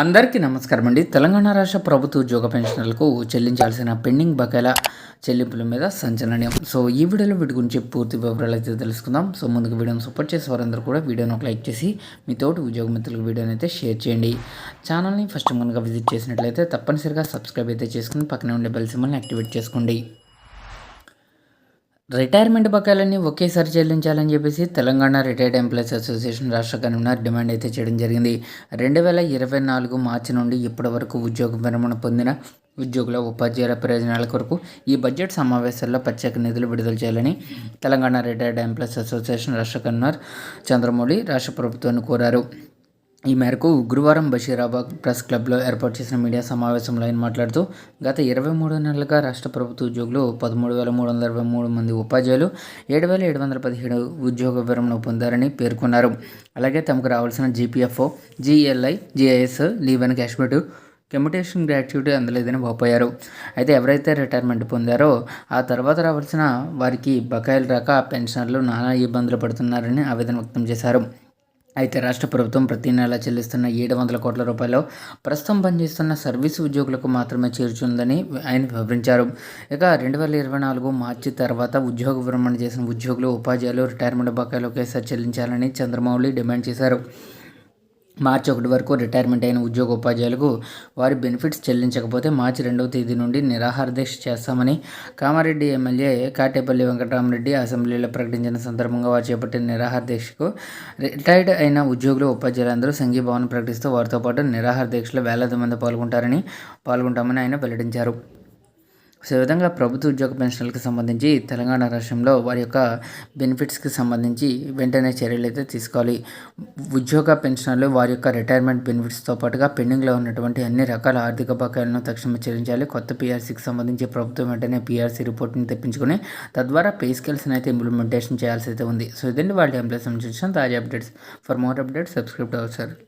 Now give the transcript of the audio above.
అందరికీ నమస్కారం అండి. తెలంగాణ రాష్ట్ర ప్రభుత్వ ఉద్యోగ పెన్షనర్లకు చెల్లించాల్సిన పెండింగ్ బకాయిల చెల్లింపుల మీద సంచలనం. సో ఈ వీడియోలో వీటి గురించి పూర్తి వివరాలు అయితే తెలుసుకుందాం. సో ముందుకు వీడియోని సపోర్ట్ చేసే వారందరూ కూడా వీడియోని ఒక లైక్ చేసి మీ తోటి ఉద్యోగ మిత్రులకు వీడియోని అయితే షేర్ చేయండి. ఛానల్ని ఫస్ట్ కనుక విజిట్ చేసినట్లయితే తప్పనిసరిగా సబ్స్క్రైబ్ అయితే చేసుకుని పక్కనే ఉండే బెల్ సింబల్ని యాక్టివేట్ చేసుకోండి. రిటైర్మెంట్ బకాయిలన్నీ ఒకేసారి చెల్లించాలని చెప్పేసి తెలంగాణ రిటైర్డ్ ఎంప్లాయీస్ అసోసియేషన్ రాష్ట్ర కన్వీనర్ డిమాండ్ అయితే చేయడం జరిగింది. 2024 మార్చి నుండి ఇప్పటి వరకు ఉద్యోగ విరమణ పొందిన ఉద్యోగుల ఉపాధ్యాయుల ప్రయోజనాల కొరకు ఈ బడ్జెట్ సమావేశాల్లో ప్రత్యేక నిధులు విడుదల చేయాలని తెలంగాణ రిటైర్డ్ ఎంప్లాయీస్ అసోసియేషన్ రాష్ట్ర కన్వీనర్ చంద్రమౌళి రాష్ట్ర ప్రభుత్వాన్ని కోరారు. ఈ మేరకు గురువారం బషీరాబాద్ ప్రెస్ క్లబ్లో ఏర్పాటు చేసిన మీడియా సమావేశంలో ఆయన మాట్లాడుతూ గత 23 నెలలుగా రాష్ట్ర ప్రభుత్వ ఉద్యోగులు 13,323 మంది ఉపాధ్యాయులు 7,717 ఉద్యోగ విరమణ పొందారని పేర్కొన్నారు. అలాగే తమకు రావాల్సిన జీపీఎఫ్ఓ, GLI, GIS, leave and encashment commutation gratuity అందలేదని వాపోయారు. అయితే ఎవరైతే రిటైర్మెంట్ పొందారో ఆ తర్వాత రావాల్సిన వారికి బకాయిలు రాక పెన్షనర్లు నానా ఇబ్బందులు పడుతున్నారని ఆవేదన వ్యక్తం చేశారు. అయితే రాష్ట్ర ప్రభుత్వం ప్రతి నెల చెల్లిస్తున్న 700 కోట్ల రూపాయలు ప్రస్తుతం పనిచేస్తున్న సర్వీసు ఉద్యోగులకు మాత్రమే చేర్చుందని ఆయన వివరించారు. ఇక 2024 మార్చి తర్వాత ఉద్యోగ విరమణ చేసిన ఉద్యోగులు, ఉపాధ్యాయులు రిటైర్మెంట్ బకాయిలు ఒకేసారి చెల్లించాలని చంద్రమౌళి డిమాండ్ చేశారు. మార్చి 1 వరకు రిటైర్మెంట్ అయిన ఉద్యోగ ఉపాధ్యాయులకు వారి బెనిఫిట్స్ చెల్లించకపోతే మార్చి 2వ తేదీ నుండి నిరాహార దీక్ష చేస్తామని కామారెడ్డి ఎమ్మెల్యే కాటేపల్లి వెంకటరామరెడ్డి అసెంబ్లీలో ప్రకటించిన సందర్భంగా వారు చేపట్టిన నిరాహార దీక్షకు రిటైర్డ్ అయిన ఉద్యోగులు, ఉపాధ్యాయులందరూ సంఘీభావన ప్రకటిస్తూ వారితో పాటు నిరాహార దీక్షలో వేలాది మంది పాల్గొంటామని ఆయన వెల్లడించారు. సో ఈ విధంగా ప్రభుత్వ ఉద్యోగ పెన్షన్లకు సంబంధించి తెలంగాణ రాష్ట్రంలో వారి యొక్క బెనిఫిట్స్కి సంబంధించి వెంటనే చర్యలు అయితే తీసుకోవాలి. ఉద్యోగ పెన్షనర్లు వారి యొక్క రిటైర్మెంట్ బెనిఫిట్స్తో పాటుగా పెండింగ్లో ఉన్నటువంటి అన్ని రకాల ఆర్థిక బకాయిలను తక్షణమే చెల్లించాలి. కొత్త పీఆర్సీకి సంబంధించి ప్రభుత్వం వెంటనే పీఆర్సీ రిపోర్ట్ని తెప్పించుకుని తద్వారా పే స్కేల్స్ని అయితే ఇంప్లిమెంటేషన్ చేయాల్సి అయితే ఉంది. సో ఇదండి వాళ్ళ ఎంప్లాయీస్ సంబంధించిన తాజా updates. For more updates subscribe to our channel.